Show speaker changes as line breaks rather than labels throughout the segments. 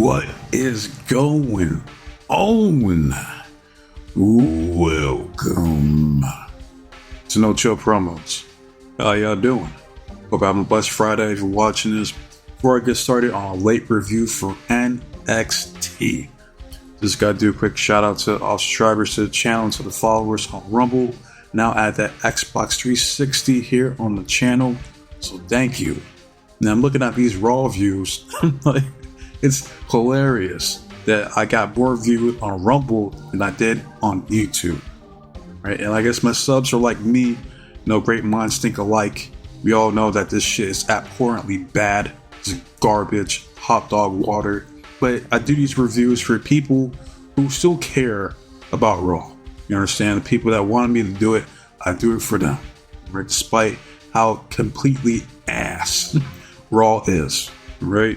What is going on? Welcome to No Chill Promos. How y'all doing? Hope you're having a blessed Friday if you're watching this. Before I get started on a late review for NXT, just gotta do a quick shout out to all subscribers to the channel and to the followers on Rumble. Now add that Xbox 360 here on the channel, so thank you. Now I'm looking at these Raw views, like, it's hilarious that I got more views on Rumble than I did on YouTube, right? And I guess my subs are like me, great minds think alike. We all know that this shit is abhorrently bad, it's garbage, hot dog water. But I do these reviews for people who still care about Raw. You understand? The people that wanted me to do it, I do it for them, right? Despite how completely ass Raw is, right?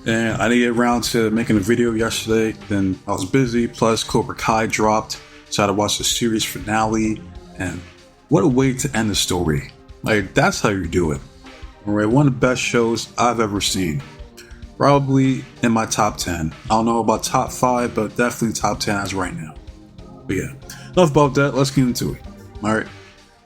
And I didn't get around to making a video yesterday, then I was busy, plus Cobra Kai dropped, so I had to watch the series finale, and what a way to end the story. Like, that's how you do it. Alright, one of the best shows I've ever seen. Probably in my top 10. I don't know about top 5, but definitely top 10 as right now. But yeah, enough about that, let's get into it. Alright,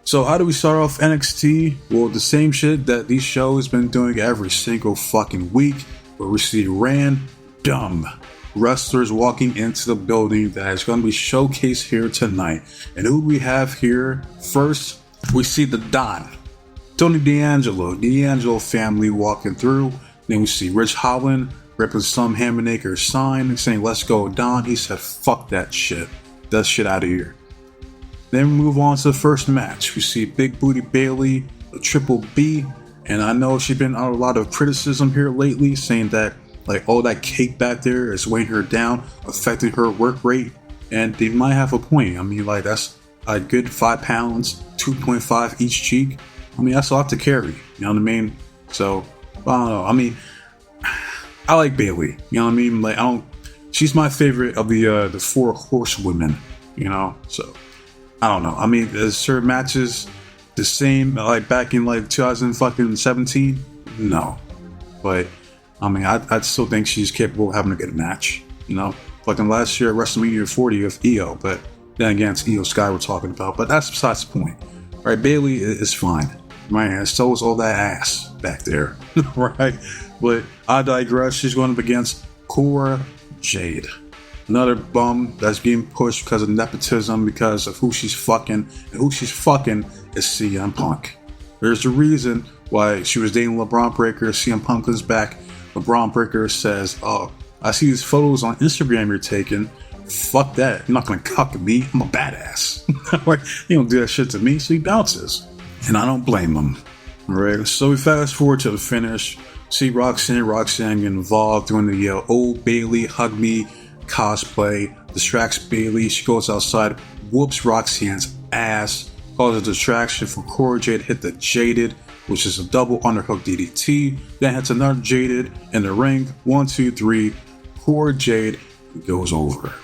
so how do we start off NXT? Well, the same shit that these shows been doing every single fucking week, where we see random wrestlers walking into the building that is going to be showcased here tonight. And who we have here? First, we see the Don, Tony D'Angelo family walking through. Then we see Rich Holland ripping some Hammermaker sign and saying, "Let's go, Don." He said, "Fuck that shit. That shit out of here." Then we move on to the first match. We see Big Booty Bayley, a Triple B. And I know she's been on a lot of criticism here lately, saying that like all that cake back there is weighing her down, affecting her work rate. And they might have a point. I mean, like, that's a good 5 pounds, 2.5 each cheek. I mean, that's a lot to carry. You know what I mean? So, I don't know. I mean, I like Bayley. You know what I mean? Like, she's my favorite of the 4 horsewomen. You know, so I don't know. I mean, there's certain matches the same like back in like 2017? No. But I mean, I still think she's capable of having a good match. You know, fucking last year at WrestleMania 40 with Io, but then again, it's Io Sky we're talking about. But that's besides the point. Right? Bayley is fine. Right? And so is all that ass back there. Right? But I digress. She's going up against Cora Jade. Another bum that's being pushed because of nepotism, because of who she's fucking, and who she's fucking is CM Punk. There's a reason why she was dating LeBron Breaker. CM Punk comes back. LeBron Breaker says, "Oh, I see these photos on Instagram you're taking. Fuck that. You're not gonna cuck me. I'm a badass." Like, you don't do that shit to me, so he bounces. And I don't blame him. Alright, so we fast forward to the finish. See Roxanne get involved doing the old Bayley hug me cosplay, distracts Bayley. She goes outside, whoops Roxanne's ass, causes a distraction for Cora Jade, hit the Jaded, which is a double underhook DDT, then hits another Jaded in the ring. 1, 2, 3, Cora Jade goes over.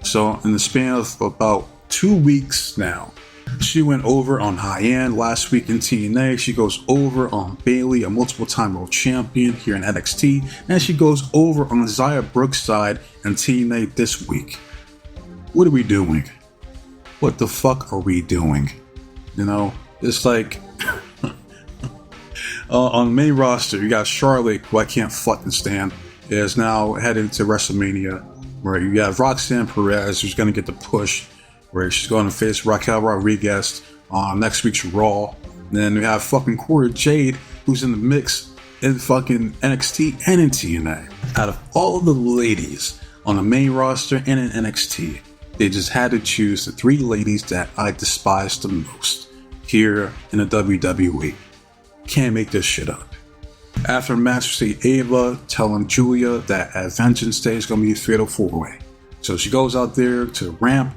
So in the span of about 2 weeks now, she went over on High End last week in TNA. She goes over on Bayley, a multiple-time world champion here in NXT. And she goes over on Xia Brookside in TNA this week. What are we doing? What the fuck are we doing? You know, it's like on the main roster, you got Charlotte, who I can't fucking stand, is now headed to WrestleMania. Where you have Roxanne Perez, who's going to get the push, where she's going to face Raquel Rodriguez on next week's Raw. And then we have fucking Cora Jade, who's in the mix in fucking NXT and in TNA. Out of all the ladies on the main roster and in NXT, they just had to choose the 3 ladies that I despise the most here in the WWE. Can't make this shit up. After the match, we see Ava telling Julia that at Vengeance Day is going to be a fatal 4-way. So she goes out there to the ramp,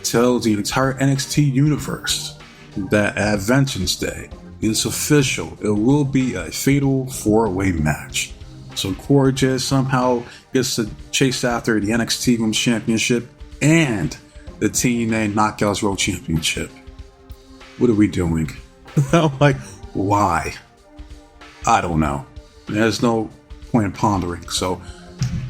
tells the entire NXT universe that at Vengeance Day, it's official, it will be a fatal 4-way match. So Cora Jade somehow gets to chase after the NXT Women's Championship and the TNA Knockouts World Championship. What are we doing? I'm like, why? I don't know. There's no point in pondering. So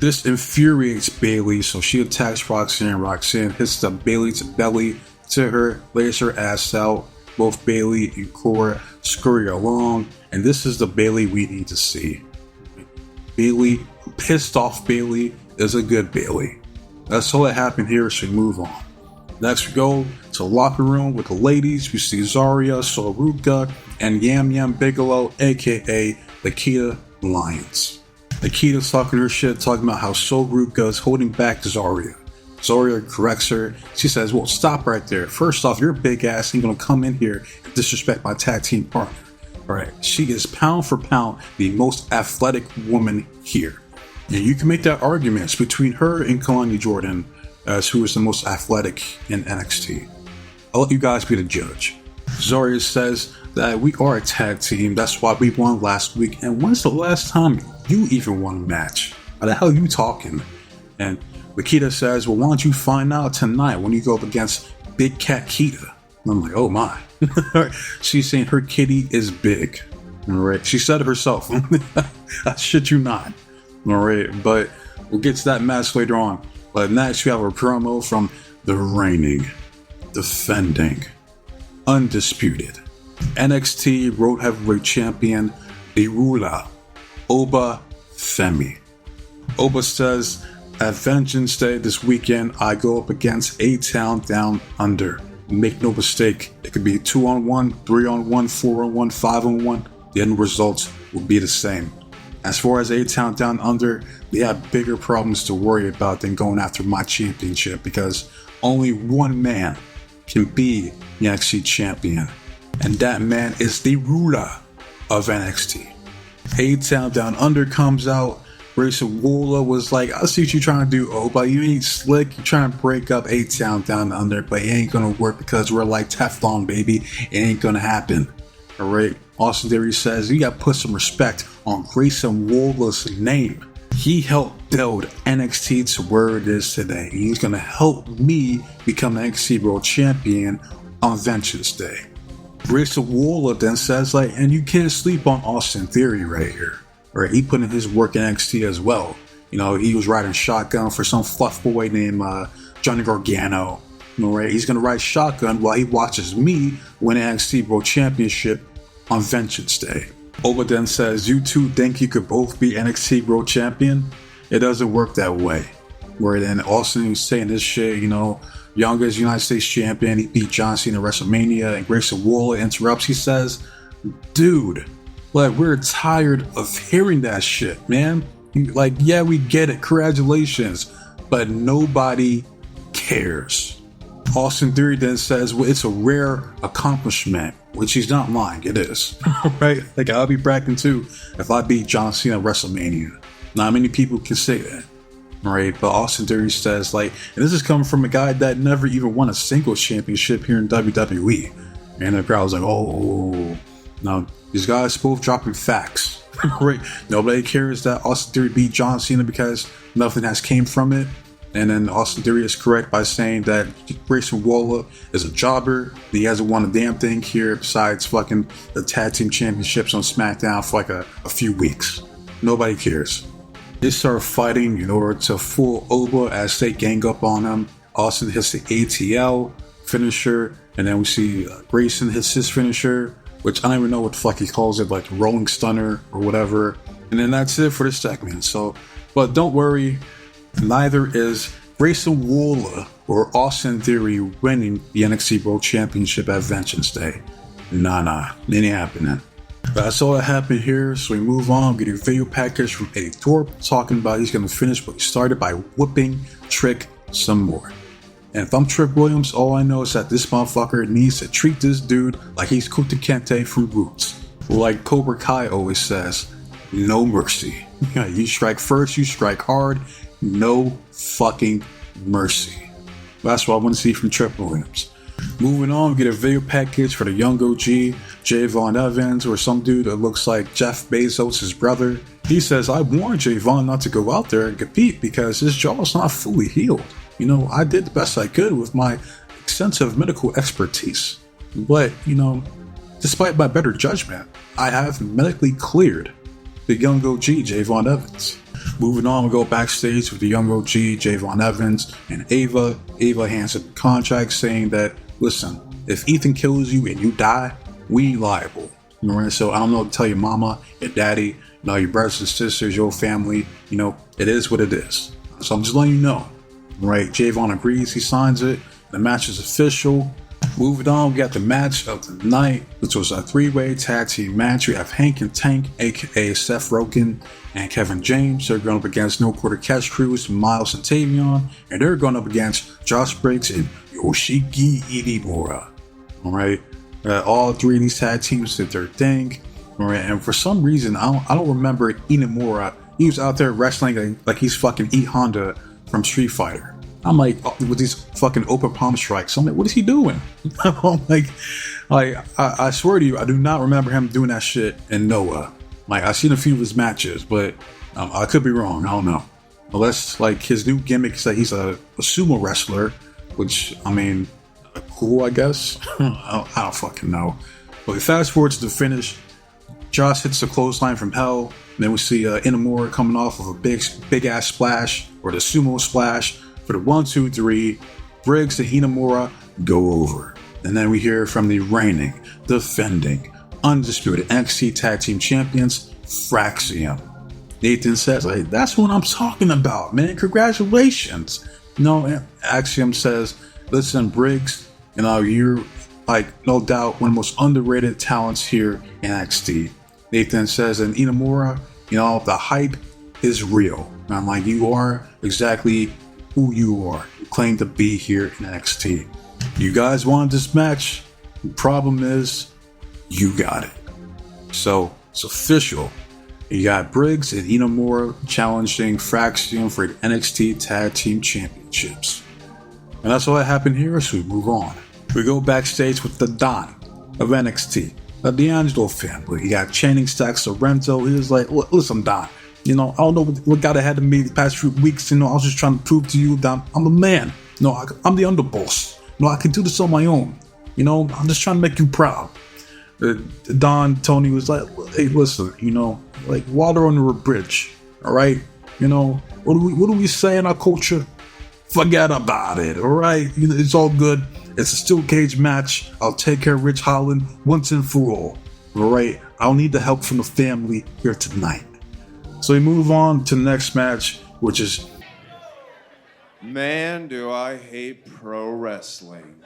This infuriates Bayley, so she attacks Roxanne. Roxanne hits the Bayley's belly to her, lays her ass out. Both Bayley and Cora scurry along, and this is the Bayley we need to see. Bayley, pissed off Bayley, is a good Bayley. That's all that happened here, so we move on. Next, we go to the locker room with the ladies. We see Zarya, Soruka, and Yam Yam Bigelow, aka Nikita Lyons. Nikita's talking her shit, talking about how Soruka is holding back Zarya. Zarya corrects her. She says, well, stop right there. First off, your big ass ain't gonna come in here and disrespect my tag team partner. Alright, she is pound for pound the most athletic woman here. And you can make that argument between her and Kalani Jordan as who is the most athletic in NXT. I'll let you guys be the judge. Zarya says that we are a tag team, that's why we won last week, and when's the last time you even won a match? How the hell are you talking? And Nikita says, well, why don't you find out tonight when you go up against Big Cat Kita? And I'm like, oh my. She's saying her kitty is big. Alright, she said it herself. I shit you not. Alright, but we'll get to that match later on. But next we have a promo from the reigning, defending, undisputed NXT World Heavyweight Champion, the ruler, Oba Femi. Oba says, at Vengeance Day this weekend, I go up against A-Town Down Under. Make no mistake, it could be 2-on-1, 3-on-1, 4-on-1, 5-on-1. The end results will be the same. As far as A-Town Down Under, they have bigger problems to worry about than going after my championship, because only one man can be the NXT champion, and that man is the ruler of NXT. A-Town Down Under comes out. Grayson Waller was like, I see what you're trying to do, Oba. You ain't slick. You're trying to break up A-Town Down Under, but it ain't gonna work because we're like Teflon, baby. It ain't gonna happen. Alright. Austin Theory says, you gotta put some respect on Grayson Waller's name. He helped build NXT to where it is today. He's gonna help me become NXT World Champion on Vengeance Day. Grayson Waller then says, like, and you can't sleep on Austin Theory right here. Right, he put in his work in NXT as well. You know, he was riding shotgun for some fluff boy named Johnny Gargano. You know, right? He's gonna ride shotgun while he watches me win NXT World Championship on Vengeance Day. Oba then says, you two think you could both be NXT World Champion? It doesn't work that way. Where then Austin was saying this shit, you know, youngest United States champion, he beat John Cena at WrestleMania, and Grayson Waller interrupts. He says, dude, like, we're tired of hearing that shit, man. Like, yeah, we get it. Congratulations. But nobody cares. Austin Theory then says, well, it's a rare accomplishment, which he's not lying. It is. Right? Like, I'll be bragging too if I beat John Cena at WrestleMania. Not many people can say that. Right? But Austin Theory says, like, and this is coming from a guy that never even won a singles championship here in WWE. And the crowd was like, oh, no. These guys both dropping facts. Right? Nobody cares that Austin Theory beat John Cena because nothing has came from it. And then Austin Theory is correct by saying that Grayson Waller is a jobber. He hasn't won a damn thing here besides fucking the tag team championships on SmackDown for like a few weeks. Nobody cares. They start fighting in order to fool Oba as they gang up on him. Austin hits the ATL finisher, and then we see Grayson hits his finisher, which I don't even know what the fuck he calls it, like rolling stunner or whatever. And then that's it for this segment. So, but don't worry, neither is Grayson Waller or Austin Theory winning the NXT World Championship at Vengeance Day. Nah, it ain't happening. That's all that happened here, so we move on. Get a video package from Eddie Thorpe talking about he's going to finish what he started by whooping Trick some more. And if I'm Trick Williams, all I know is that this motherfucker needs to treat this dude like he's Kuta Kente from Roots. Like Cobra Kai always says, no mercy. You strike first, you strike hard, no fucking mercy. That's what I want to see from Trick Williams. Moving on, we get a video package for the young OG, Javon Evans, or some dude that looks like Jeff Bezos' brother. He says, I warned Javon not to go out there and compete because his jaw's not fully healed. You know, I did the best I could with my extensive medical expertise. But, you know, despite my better judgment, I have medically cleared the young OG, Javon Evans. Moving on, we go backstage with the young OG, Javon Evans, and Ava. Ava hands up the contract saying that, listen, if Ethan kills you and you die, we liable. Right? So I don't know what to tell your mama, your daddy, your brothers and sisters, your family. It is what it is. So I'm just letting you know. Right? Javon agrees, he signs it. The match is official. Moving on, we got the match of the night, which was a 3-way tag team match. We have Hank and Tank, aka Seth Rogen, and Kevin James. They're going up against No Quarter Catch Crews, Miles and Tavion, and they're going up against Josh Briggs and Yoshiki Inamura. All right, all 3 of these tag teams did their thing. All right, and for some reason, I don't remember Inamura. He was out there wrestling like he's fucking E Honda from Street Fighter. I'm like, with these fucking open palm strikes. I'm like, what is he doing? I'm like, I swear to you, I do not remember him doing that shit in Noah. Like, I've seen a few of his matches, but I could be wrong. I don't know. Unless, his new gimmick is that he's a sumo wrestler, which, cool, I guess. I don't fucking know. But fast forward to the finish. Josh hits the clothesline from hell. And then we see Inamura coming off of a big ass splash, or the sumo splash. For the 1, 2, 3, Briggs and Inamura go over. And then we hear from the reigning, defending, undisputed NXT Tag Team Champions, Fraxium. Nathan says, hey, that's what I'm talking about, man. Congratulations. Axiom says, listen, Briggs, you're no doubt one of the most underrated talents here in NXT. Nathan says, and Inamura, the hype is real. And I'm like, you are exactly who you are. You claim to be here in NXT. You guys wanted this match. The problem is, you got it. So it's official. You got Briggs and Inamura challenging Fraxium for the NXT Tag Team Championships. And that's all that happened here, so we move on. We go backstage with the Don of NXT, the D'Angelo family. You got Channing Stacks Sorrento. He was like, listen, Don. I don't know what got ahead of me the past few weeks. I was just trying to prove to you that I'm a man. I'm the underboss. I can do this on my own. I'm just trying to make you proud. Tony was like, hey, listen, water under a bridge. All right. What do we say in our culture? Forget about it. All right. It's all good. It's a steel cage match. I'll take care of Rich Holland once and for all. All right. I'll need the help from the family here tonight. So we move on to the next match, which is...
Man, do I hate pro wrestling.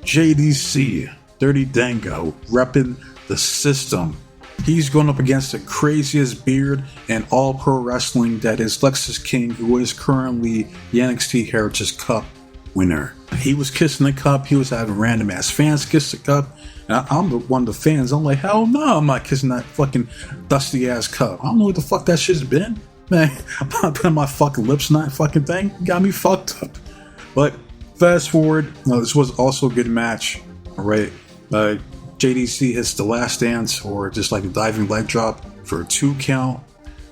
JDC, Dirty Dango, repping the system. He's going up against the craziest beard in all pro wrestling, that is Lexus King, who is currently the NXT Heritage Cup winner. He was kissing the cup. He was having random ass fans kiss the cup. And I'm one of the fans. I'm like, hell no, I'm not kissing that fucking dusty ass cup. I don't know what the fuck that shit's been. Man, I'm not putting my fucking lips in that fucking thing. Got me fucked up. But fast forward, this was also a good match. All right. JDC hits the last dance, or just like a diving leg drop, for a 2 count.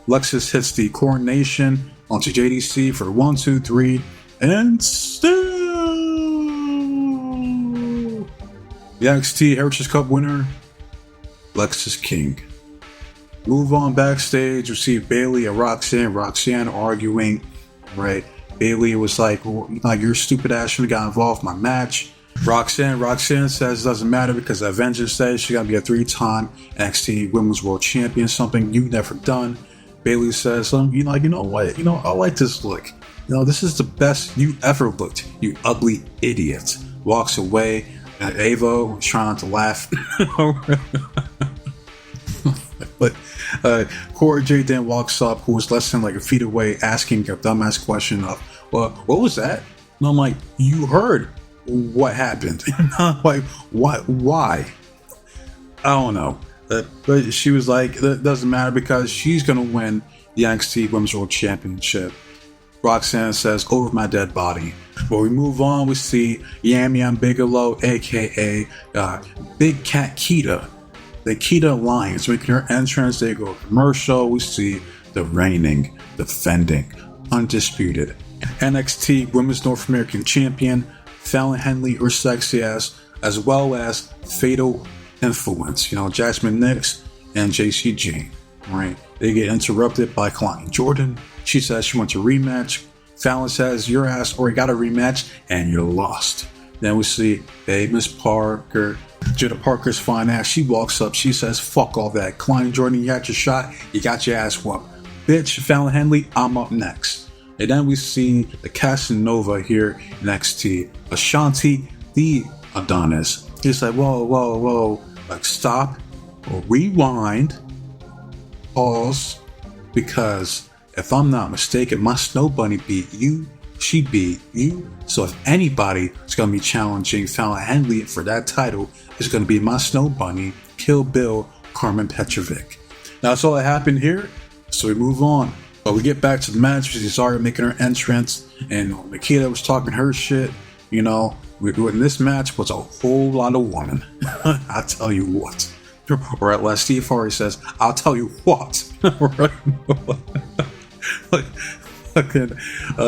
Lexus hits the coronation onto JDC for 1, 2, 3. And still, the NXT Heritage Cup winner, Lexus King. Move on backstage, we see Bayley and Roxanne arguing, right? Bayley was like, your stupid ass shouldn't have got involved in my match. Roxanne says it doesn't matter because Avengers says she's gonna be a 3-time NXT Women's World Champion, something you've never done. Bayley says, you know what? I like this look. This is the best you ever looked, you ugly idiot. Walks away, and Ava was trying to laugh. But Corey J then walks up, who was less than a feet away, asking a dumbass question of, well, what was that? And I'm like, you heard what happened. Like, why? I don't know. But she was like, that doesn't matter because she's going to win the NXT Women's World Championship. Roxanne says, over my dead body. But we move on, we see Yam Yam Bigelow, aka Big Cat Kita, the Kita Alliance, making her entrance. They go commercial. We see the reigning, defending, undisputed NXT Women's North American Champion, Fallon Henley, or Sexy Ass, as well as Fatal influence. Jasmine Nix and JC Jane, right? They get interrupted by Kalani Jordan. She says she wants a rematch. Fallon says your ass already got a rematch and you're lost. Then we see Miss Parker, Jada Parker's fine ass. She walks up. She says, fuck all that. Kalani Jordan, you got your shot. You got your ass whooped. Bitch, Fallon Henley, I'm up next. And then we see the Casanova here in NXT. Ashanti, the Adonis. He's like, whoa. Like, stop, rewind, pause, because if I'm not mistaken, my Snow Bunny beat you. She beat you. So if anybody is going to be challenging Fallon Henley for that title, it's going to be my Snow Bunny, Kill Bill, Carmen Petrovic. Now, that's all that happened here. So we move on. But we get back to the match. We see Zarya making her entrance. And Nikita was talking her shit. In this match was a whole lot of women. I'll tell you what. Or at last Steve Harvey says, I'll tell you what.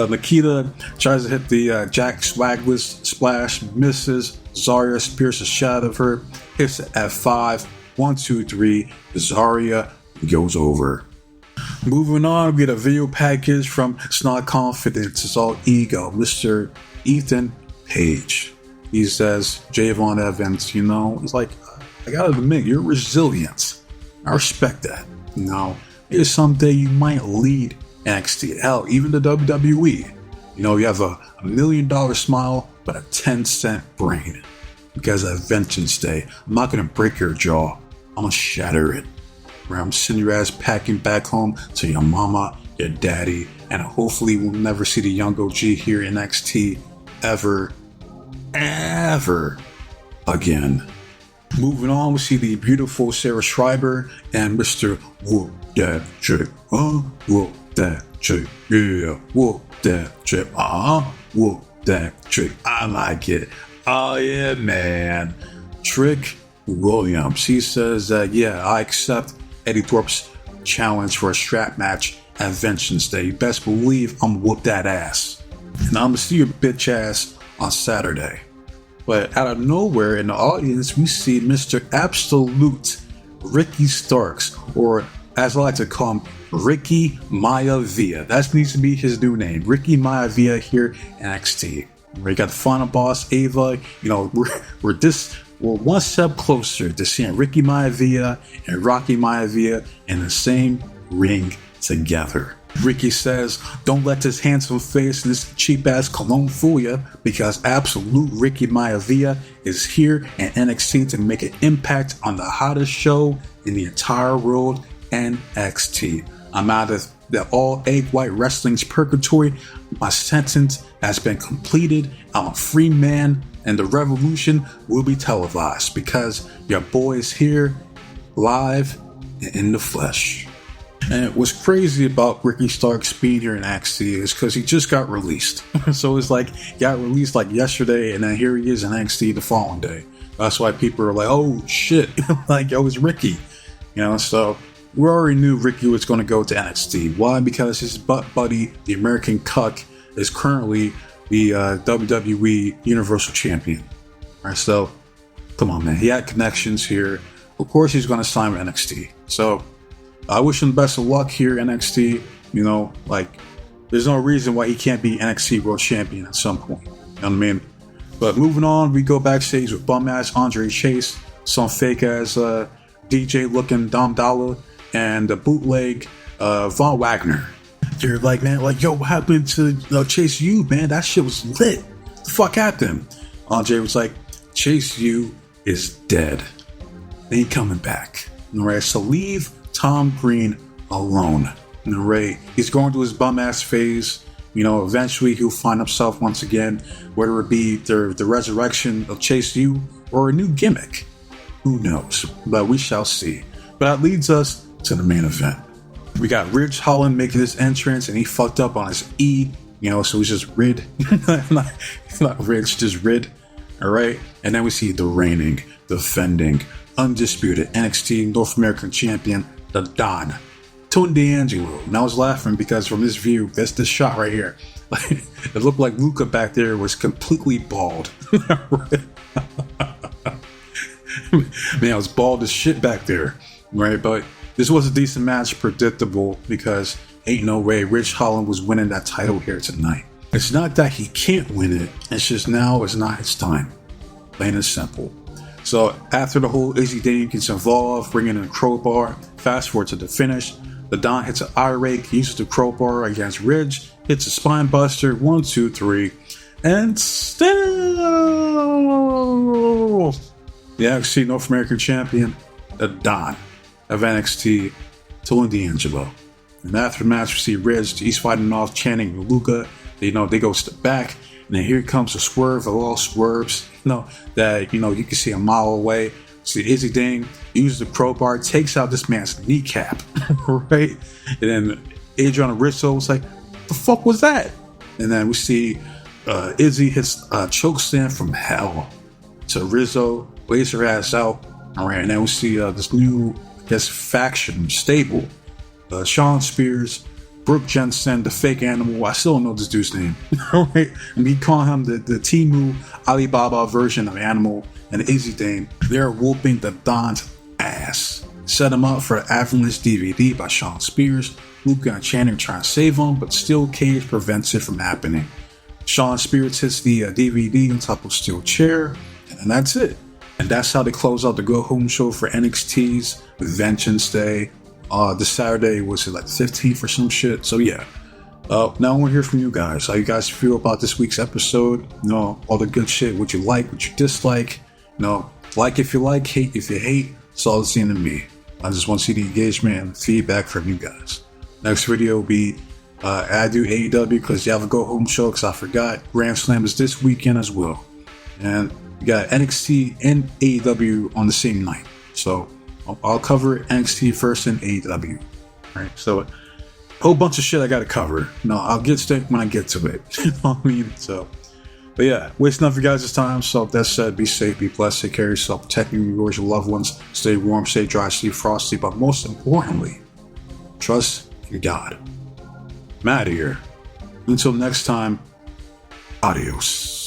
Nikita tries to hit the Jack Swagless splash, misses. Zarya spears the shit out of her, hits the F5. 1, 2, 3. Zarya goes over. Moving on, we get a video package from It's Not Confidence, It's All Ego, Mr. Ethan Page. He says, Javon Evans, it's like, I gotta admit, you're resilient. I respect that. Maybe someday you might lead NXT. Hell, even the WWE. You have a $1 million smile, but a 10-cent brain. Because at Vengeance Day, I'm not gonna break your jaw. I'm gonna shatter it. Where I'm sending your ass packing back home to your mama, your daddy, and hopefully we'll never see the young OG here in NXT ever again. Moving on, we see the beautiful Sarah Schreiber and Mr. Whoop That Chick. Whoop that chick. Yeah. Whoop that chick. Whoop that chick. I like it. Oh yeah, man. Trick Williams. He says that, I accept Eddie Thorpe's challenge for a strap match at Vengeance Day. You best believe I'm gonna whoop that ass. And I'm gonna see your bitch ass on Saturday. But out of nowhere in the audience, we see Mr. Absolute Ricky Starks, or as I like to call him, Ricky Maivia. That needs to be his new name, Ricky Maivia here in NXT. We got the final boss, Ava. We're one step closer to seeing Ricky Maivia and Rocky Maivia in the same ring together. Ricky says, don't let this handsome face and this cheap ass cologne fool you, because absolute Ricky Maivia is here in NXT to make an impact on the hottest show in the entire world, NXT. I'm out of the all egg white wrestling's purgatory. My sentence has been completed. I'm a free man, and the revolution will be televised because your boy is here live in the flesh. And what's crazy about Ricky Starks being here in NXT is because he just got released. So it's like, he got released like yesterday, and then here he is in NXT the following day. That's why people are like, oh shit, like, yo, it's Ricky. So we already knew Ricky was going to go to NXT. Why? Because his butt buddy, the American Cuck, is currently the WWE Universal Champion. All right, so come on, man. He had connections here. Of course, he's going to sign with NXT. So I wish him best of luck here in NXT. There's no reason why he can't be NXT World Champion at some point. You know what I mean? But moving on, we go backstage with bum-ass Andre Chase, some fake-ass DJ looking Dom Dollar, and the bootleg Von Wagner. They're like, man, yo, what happened to Chase U, man? That shit was lit. What the fuck happened? Andre was like, Chase U is dead. They ain't coming back. All right, so leave Tom Green alone. All right, he's going through his bum-ass phase. Eventually he'll find himself once again, whether it be the resurrection of Chase U or a new gimmick. Who knows? But we shall see. But that leads us to the main event. We got Ridge Holland making his entrance, and he fucked up on his E, so he's just Rid. not Ridge, just Rid. All right. And then we see the reigning, defending, undisputed NXT North American champion, the Don, Tony D'Angelo. And I was laughing because from this view, that's this shot right here. It looked like Luca back there was completely bald. Man, I was bald as shit back there, right? But this was a decent match, predictable, because ain't no way Rich Holland was winning that title here tonight. It's not that he can't win it, it's just now is not his time. Plain and simple. So after the whole Izzy Dane gets involved, bringing in a crowbar, fast forward to the finish, the Don hits an eye rake, uses the crowbar against Ridge, hits a spine buster, 1, 2, 3, and still the NXT North American Champion, the Don of NXT, Tony D'Angelo. And after the match, we see Ridge, he's fighting off, chanting Luca. They go step back, and then here comes a swerve of all swerves, that, you can see a mile away. See Izzy Dane uses the crowbar, takes out this man's kneecap, right? And then Adriana Rizzo was like, the fuck was that? And then we see Izzy hits a choke slam from hell to Rizzo, lays her ass out. All right, and then we see this new, faction stable. Sean Spears, Brooke Jensen, the fake animal. I still don't know this dude's name. Right? And we call him the Timu Alibaba version of Animal, and Izzy Dane. They're whooping the Don's ass. Set him up for the Avalanche DVD by Sean Spears. Luca and Channing try to save him, but steel cage prevents it from happening. Sean Spears hits the DVD on top of a steel chair, and that's it. And that's how they close out the Go Home show for NXT's Vengeance Day. This Saturday, was it like 15th or some shit? So yeah. Now I want to hear from you guys. How you guys feel about this week's episode? All the good shit. What you like, what you dislike. Like if you like, hate if you hate. It's all the same to me. I just want to see the engagement and feedback from you guys. Next video will be I do AEW because you have a Go Home show because I forgot. Grand Slam is this weekend as well. And you got NXT and AEW on the same night. So I'll cover NXT first and AEW. Right? So a whole bunch of shit I gotta cover. I'll get to it when I get to it. You know what I mean? So, but yeah, wasting up your guys' time. So that said, be safe, be blessed, take care of yourself, protect your loved ones, stay warm, stay dry, stay frosty, but most importantly, trust in God. I'm out of here. Until next time, adios.